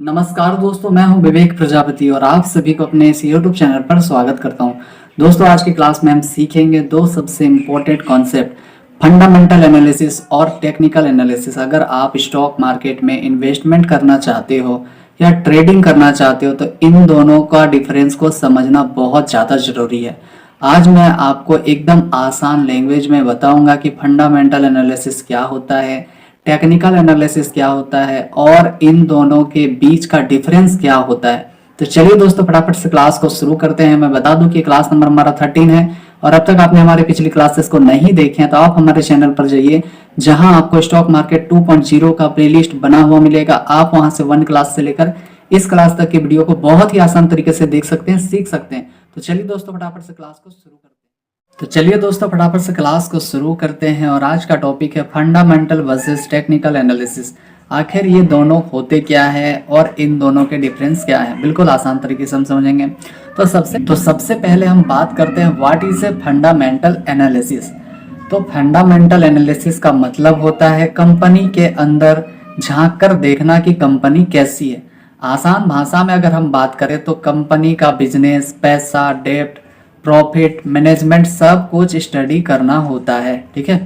नमस्कार दोस्तों, मैं हूं विवेक प्रजापति और आप सभी को अपने इस YouTube चैनल पर स्वागत करता हूं। दोस्तों, आज की क्लास में हम सीखेंगे दो सबसे इम्पोर्टेंट कॉन्सेप्ट, फंडामेंटल एनालिसिस और टेक्निकल एनालिसिस। अगर आप स्टॉक मार्केट में इन्वेस्टमेंट करना चाहते हो या ट्रेडिंग करना चाहते हो तो इन दोनों का डिफरेंस को समझना बहुत ज़्यादा ज़रूरी है। आज मैं आपको एकदम आसान लैंग्वेज में बताऊंगा कि फंडामेंटल एनालिसिस क्या होता है, टेक्निकल एनालिसिस क्या होता है और इन दोनों के बीच का डिफरेंस क्या होता है। तो चलिए दोस्तों, फटाफट से क्लास को शुरू करते हैं। मैं बता दूं कि क्लास नंबर हमारा 13 है और अब तक आपने हमारे पिछली क्लासेस को नहीं देखे हैं तो आप हमारे चैनल पर जाइए, जहां आपको स्टॉक मार्केट 2.0 का प्लेलिस्ट बना हुआ मिलेगा। आप वहां से 1 क्लास से लेकर इस क्लास तक की वीडियो को बहुत ही आसान तरीके से देख सकते हैं, सीख सकते हैं। तो चलिए दोस्तों, फटाफट से क्लास को शुरू करते हैं। तो चलिए दोस्तों, फटाफट से क्लास को शुरू करते हैं और आज का टॉपिक है फंडामेंटल वर्सेस टेक्निकल एनालिसिस। आखिर ये दोनों होते क्या है और इन दोनों के डिफरेंस क्या है, बिल्कुल आसान तरीके से हम समझेंगे। तो सबसे पहले हम बात करते हैं what is a fundamental analysis. तो फंडामेंटल एनालिसिस का मतलब होता है कंपनी के अंदर झांक कर देखना कि कंपनी कैसी है। आसान भाषा में अगर हम बात करें तो कंपनी का बिजनेस, पैसा, डेब्ट, प्रॉफिट, मैनेजमेंट सब कुछ स्टडी करना होता है। ठीक है,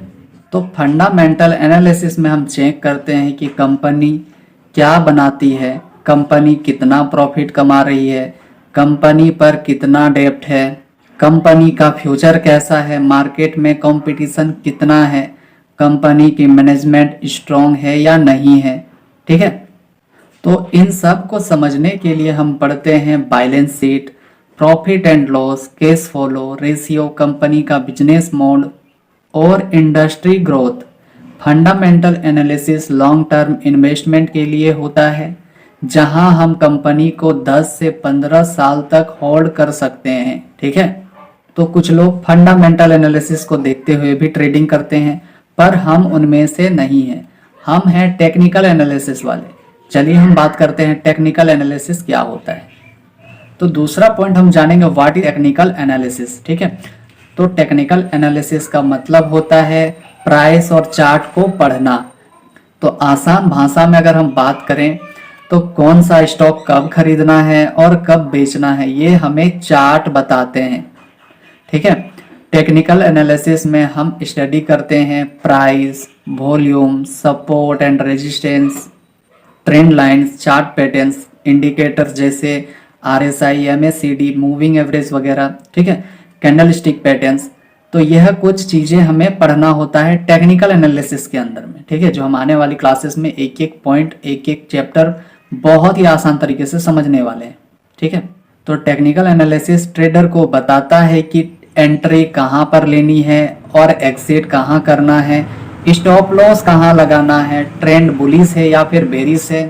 तो फंडामेंटल एनालिसिस में हम चेक करते हैं कि कंपनी क्या बनाती है, कंपनी कितना प्रॉफिट कमा रही है, कंपनी पर कितना डेब्ट है, कंपनी का फ्यूचर कैसा है, मार्केट में कंपटीशन कितना है, कंपनी की मैनेजमेंट स्ट्रॉन्ग है या नहीं है। ठीक है, तो इन सब को समझने के लिए हम पढ़ते हैं balance sheet, profit and loss, cash flow, ratio, company का बिजनेस मोड और industry growth. Fundamental analysis long term investment के लिए होता है, जहां हम कंपनी को 10 से 15 साल तक होल्ड कर सकते हैं। ठीक है, तो कुछ लोग फंडामेंटल एनालिसिस को देखते हुए भी ट्रेडिंग करते हैं, पर हम उनमें से नहीं हैं। हम हैं टेक्निकल एनालिसिस वाले। चलिए हम बात करते हैं टेक्निकल एनालिसिस क्या होता है। तो दूसरा पॉइंट हम जानेंगे व्हाट इज टेक्निकल एनालिसिस। ठीक है, तो टेक्निकल एनालिसिस का मतलब होता है प्राइस और चार्ट को पढ़ना। तो आसान भाषा में अगर हम बात करें तो कौन सा स्टॉक कब खरीदना है और कब बेचना है, ये हमें चार्ट बताते हैं। ठीक है, टेक्निकल एनालिसिस में हम स्टडी करते हैं price, volume, support and resistance, trend lines, chart patterns, indicators जैसे RSI, MACD, मूविंग एवरेज वगैरह। ठीक है, कैंडल स्टिक पैटर्न्स। तो यह कुछ चीजें हमें पढ़ना होता है टेक्निकल एनालिसिस के अंदर में। ठीक है, जो हम आने वाली क्लासेस में एक एक पॉइंट, एक एक चैप्टर बहुत ही आसान तरीके से समझने वाले हैं। ठीक है, तो टेक्निकल एनालिसिस ट्रेडर को बताता है कि एंट्री कहाँ पर लेनी है और एग्जिट कहाँ करना है, स्टॉप लॉस कहाँ लगाना है, ट्रेंड बुलिश है या फिर बेरिश है।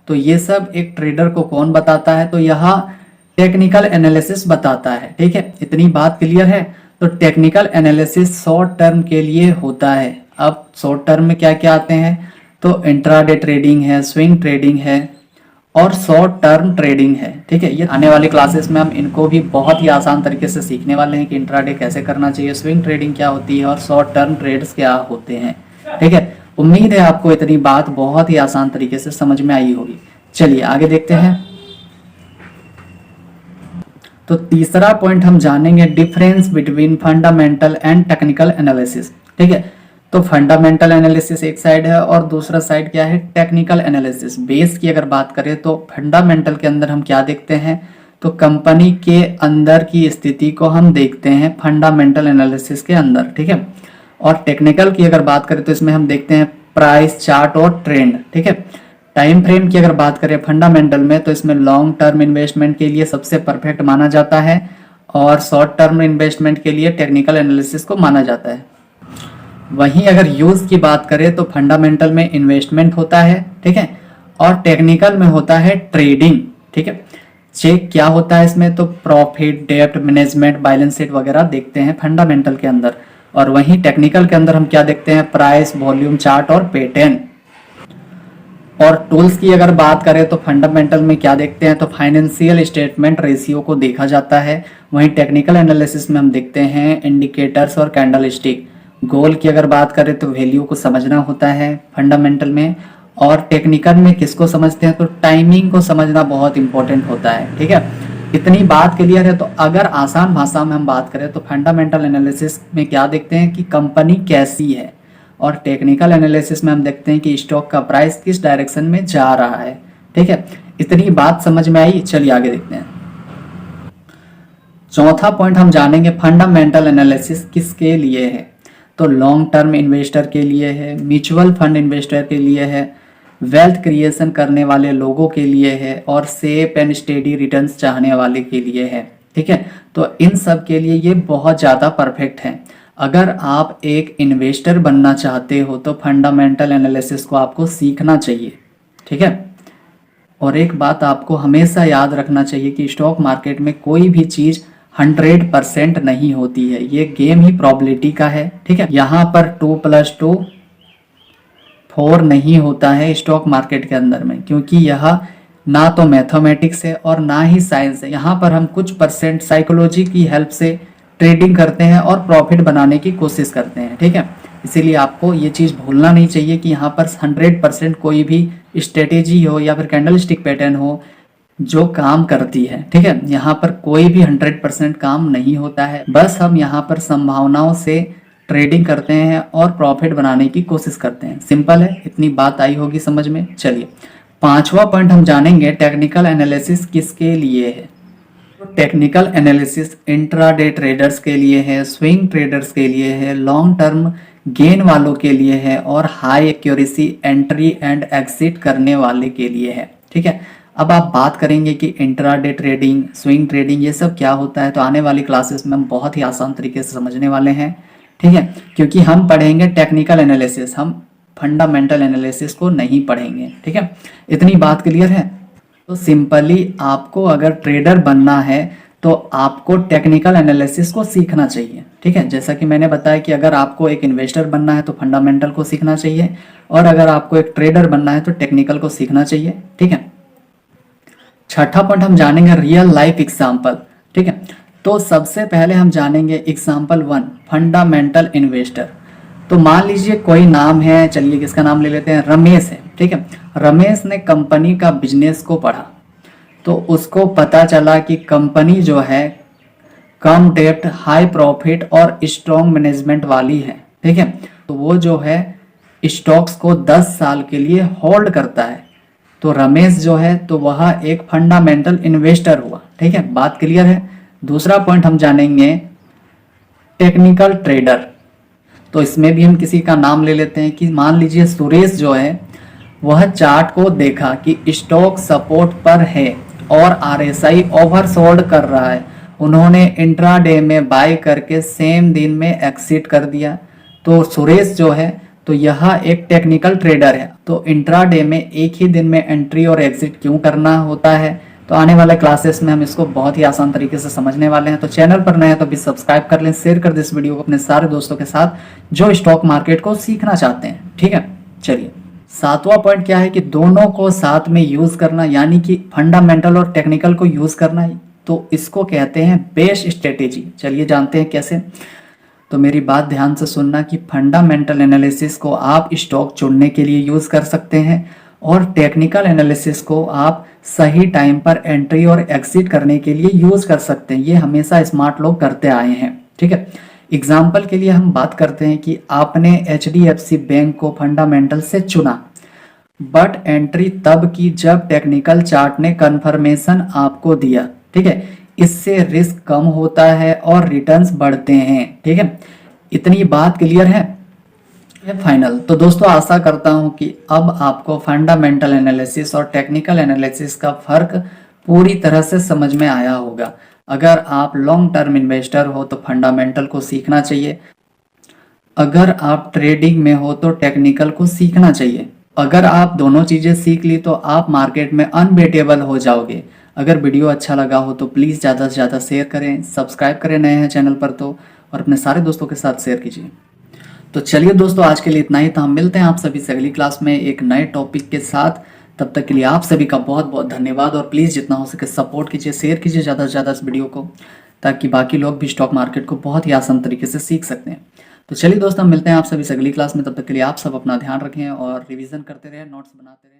तो ये सब एक ट्रेडर को कौन बताता है, तो यहाँ टेक्निकल एनालिसिस बताता है। ठीक है, इतनी बात क्लियर है। तो टेक्निकल एनालिसिस शॉर्ट टर्म के लिए होता है। अब शॉर्ट टर्म में क्या क्या आते हैं, तो इंट्राडे ट्रेडिंग है, स्विंग ट्रेडिंग है और शॉर्ट टर्म ट्रेडिंग है। ठीक है, ये आने वाली क्लासेस में हम इनको भी बहुत ही आसान तरीके से सीखने वाले हैं कि इंट्राडे कैसे करना चाहिए, स्विंग ट्रेडिंग क्या होती है और शॉर्ट टर्म ट्रेड्स क्या होते हैं। ठीक है, उम्मीद है आपको इतनी बात बहुत ही आसान तरीके से समझ में आई होगी। चलिए आगे देखते हैं। तो तीसरा पॉइंट हम जानेंगे difference between fundamental and technical analysis. ठीक है, तो फंडामेंटल एनालिसिस एक साइड है और दूसरा साइड क्या है, टेक्निकल एनालिसिस। बेस की अगर बात करें तो फंडामेंटल के अंदर हम क्या देखते हैं, तो कंपनी के अंदर की स्थिति को हम देखते हैं फंडामेंटल एनालिसिस के अंदर। ठीक है, और टेक्निकल की अगर बात करें तो इसमें हम देखते हैं प्राइस, चार्ट और ट्रेंड। ठीक है, टाइम फ्रेम की अगर बात करें फंडामेंटल में तो इसमें लॉन्ग टर्म इन्वेस्टमेंट के लिए सबसे परफेक्ट माना जाता है और शॉर्ट टर्म इन्वेस्टमेंट के लिए टेक्निकल एनालिसिस को माना जाता है। वहीं अगर यूज की बात करें तो फंडामेंटल में इन्वेस्टमेंट होता है। ठीक है, और टेक्निकल में होता है ट्रेडिंग। ठीक है, चेक क्या होता है इसमें, तो प्रॉफिट, डेब्ट, मैनेजमेंट, बैलेंस शीट वगैरह देखते हैं फंडामेंटल के अंदर। और वहीं टेक्निकल के अंदर हम क्या देखते हैं, प्राइस, वॉल्यूम, चार्ट और पैटर्न। और टूल्स की अगर बात करें तो फंडामेंटल में क्या देखते हैं, तो फाइनेंशियल स्टेटमेंट, रेशियो को देखा जाता है। वहीं टेक्निकल एनालिसिस में हम देखते हैं इंडिकेटर्स और कैंडल स्टिक। गोल की अगर बात करें तो वैल्यू को समझना होता है फंडामेंटल में, और टेक्निकल में किसको समझते हैं, तो टाइमिंग को समझना बहुत इंपॉर्टेंट होता है। ठीक है, इतनी बात क्लियर है। तो अगर आसान भाषा में हम बात करें तो फंडामेंटल एनालिसिस में क्या देखते हैं कि कंपनी कैसी है, और टेक्निकल एनालिसिस में हम देखते हैं कि स्टॉक का प्राइस किस डायरेक्शन में जा रहा है। ठीक है, इतनी बात समझ में आई। चलिए आगे देखते हैं। चौथा पॉइंट हम जानेंगे फंडामेंटल एनालिसिस किसके लिए है, तो लॉन्ग टर्म इन्वेस्टर के लिए है, म्यूचुअल फंड इन्वेस्टर के लिए है, वेल्थ क्रिएशन करने वाले लोगों के लिए है, और सेफ एंड स्टेडी रिटर्न्स चाहने वाले के लिए है। ठीक है, तो इन सब के लिए ये बहुत ज़्यादा परफेक्ट है। अगर आप एक इन्वेस्टर बनना चाहते हो तो फंडामेंटल एनालिसिस को आपको सीखना चाहिए। ठीक है, और एक बात आपको हमेशा याद रखना चाहिए कि स्टॉक मार्केट में कोई भी चीज़ 100% नहीं होती है, ये गेम ही प्रोबेबिलिटी का है। ठीक है, यहाँ पर 2 + 2 4 नहीं होता है स्टॉक मार्केट के अंदर में, क्योंकि यह ना तो मैथमेटिक्स है और ना ही साइंस है। यहाँ पर हम कुछ परसेंट साइकोलॉजी की हेल्प से ट्रेडिंग करते हैं और प्रॉफिट बनाने की कोशिश करते हैं। ठीक है, इसीलिए आपको ये चीज़ भूलना नहीं चाहिए कि यहाँ पर 100% कोई भी स्ट्रेटेजी हो या फिर कैंडल स्टिक पैटर्न हो जो काम करती है। ठीक है, यहाँ पर कोई भी 100% काम नहीं होता है, बस हम यहाँ पर संभावनाओं से ट्रेडिंग करते हैं और प्रॉफिट बनाने की कोशिश करते हैं। सिंपल है, इतनी बात आई होगी समझ में। चलिए पांचवा पॉइंट हम जानेंगे टेक्निकल एनालिसिस किसके लिए है। टेक्निकल एनालिसिस इंट्राडे ट्रेडर्स के लिए है, स्विंग ट्रेडर्स के लिए है, लॉन्ग टर्म गेन वालों के लिए है, और high accuracy entry and exit करने वाले के लिए है। ठीक है, अब आप बात करेंगे कि इंट्राडे ट्रेडिंग, स्विंग ट्रेडिंग ये सब क्या होता है, तो आने वाली क्लासेस में हम बहुत ही आसान तरीके से समझने वाले हैं। ठीक है, क्योंकि हम पढ़ेंगे टेक्निकल एनालिसिस, हम फंडामेंटल एनालिसिस को नहीं पढ़ेंगे। ठीक है, इतनी बात क्लियर है। तो सिंपली आपको अगर ट्रेडर बनना है तो आपको टेक्निकल एनालिसिस को सीखना चाहिए। ठीक है, जैसा कि मैंने बताया कि अगर आपको एक इन्वेस्टर बनना है तो फंडामेंटल को सीखना चाहिए, और अगर आपको एक ट्रेडर बनना है तो टेक्निकल को सीखना चाहिए। ठीक है, छठा पॉइंट हम जानेंगे रियल लाइफ एग्जाम्पल। ठीक है, तो सबसे पहले हम जानेंगे एग्जाम्पल 1 फंडामेंटल इन्वेस्टर। तो मान लीजिए कोई नाम है, चलिए किसका नाम ले लेते हैं, रमेश है। ठीक है, रमेश ने कंपनी का बिजनेस को पढ़ा, तो उसको पता चला कि कंपनी जो है कम डेप्ट, हाई प्रॉफिट और स्ट्रॉन्ग मैनेजमेंट वाली है। ठीक है, तो वो जो है स्टॉक्स को 10 साल के लिए होल्ड करता है। तो रमेश जो है तो वह एक फंडामेंटल इन्वेस्टर हुआ। ठीक है, बात क्लियर है। दूसरा पॉइंट हम जानेंगे टेक्निकल ट्रेडर। तो इसमें भी हम किसी का नाम ले लेते हैं कि मान लीजिए सुरेश जो है वह चार्ट को देखा कि स्टॉक सपोर्ट पर है और आरएसआई ओवरसोल्ड कर रहा है। उन्होंने इंट्राडे में बाय करके सेम दिन में एक्सिट कर दिया। तो सुरेश जो है तो यह एक टेक्निकल ट्रेडर है। तो इंट्राडे में एक ही दिन में एंट्री और एग्जिट क्यों करना होता है, तो आने वाले क्लासेस में हम इसको बहुत ही आसान तरीके से समझने वाले हैं। तो चैनल पर नए हैं तो भी सब्सक्राइब कर लें, शेयर कर दें इस वीडियो को अपने सारे दोस्तों के साथ जो स्टॉक मार्केट को सीखना चाहते हैं। ठीक है, चलिए सातवां पॉइंट क्या है कि दोनों को साथ में यूज करना, यानी कि फंडामेंटल और टेक्निकल को यूज करना, तो इसको कहते हैं बेस्ट स्ट्रेटेजी। चलिए जानते हैं कैसे। तो मेरी बात ध्यान से सुनना कि फंडामेंटल एनालिसिस को आप स्टॉक चुनने के लिए यूज कर सकते हैं, और टेक्निकल एनालिसिस को आप सही टाइम पर एंट्री और एग्जिट करने के लिए यूज कर सकते हैं। ये हमेशा स्मार्ट लोग करते आए हैं। ठीक है, एग्जाम्पल के लिए हम बात करते हैं कि आपने HDFC बैंक को फंडामेंटल से चुना, बट एंट्री तब की जब टेक्निकल चार्ट ने कंफर्मेशन आपको दिया। ठीक है, इससे रिस्क कम होता है और रिटर्न्स बढ़ते हैं। ठीक है, इतनी बात क्लियर है फाइनल। तो दोस्तों आशा करता हूं कि अब आपको फंडामेंटल एनालिसिस और टेक्निकल एनालिसिस का फर्क पूरी तरह से समझ में आया होगा। अगर आप लॉन्ग टर्म इन्वेस्टर हो तो फंडामेंटल को सीखना चाहिए, अगर आप ट्रेडिंग में हो तो टेक्निकल को सीखना चाहिए। अगर आप दोनों चीजें सीख ली तो आप मार्केट में अनबीटेबल हो जाओगे। अगर वीडियो अच्छा लगा हो तो प्लीज़ ज़्यादा से ज़्यादा शेयर करें, सब्सक्राइब करें नए हैं चैनल पर तो, और अपने सारे दोस्तों के साथ शेयर कीजिए। तो चलिए दोस्तों आज के लिए इतना ही था। हम मिलते हैं आप सभी से अगली क्लास में एक नए टॉपिक के साथ। तब तक के लिए आप सभी का बहुत बहुत धन्यवाद, और प्लीज़ जितना हो सके सपोर्ट कीजिए, शेयर कीजिए ज़्यादा से ज़्यादा इस वीडियो को, ताकि बाकी लोग भी स्टॉक मार्केट को बहुत ही आसान तरीके से सीख सकते हैं। तो चलिए दोस्त, हम मिलते हैं आप सभी से अगली क्लास में। तब तक के लिए आप सब अपना ध्यान रखें और रिवीजन करते रहें, नोट्स बनाते रहें।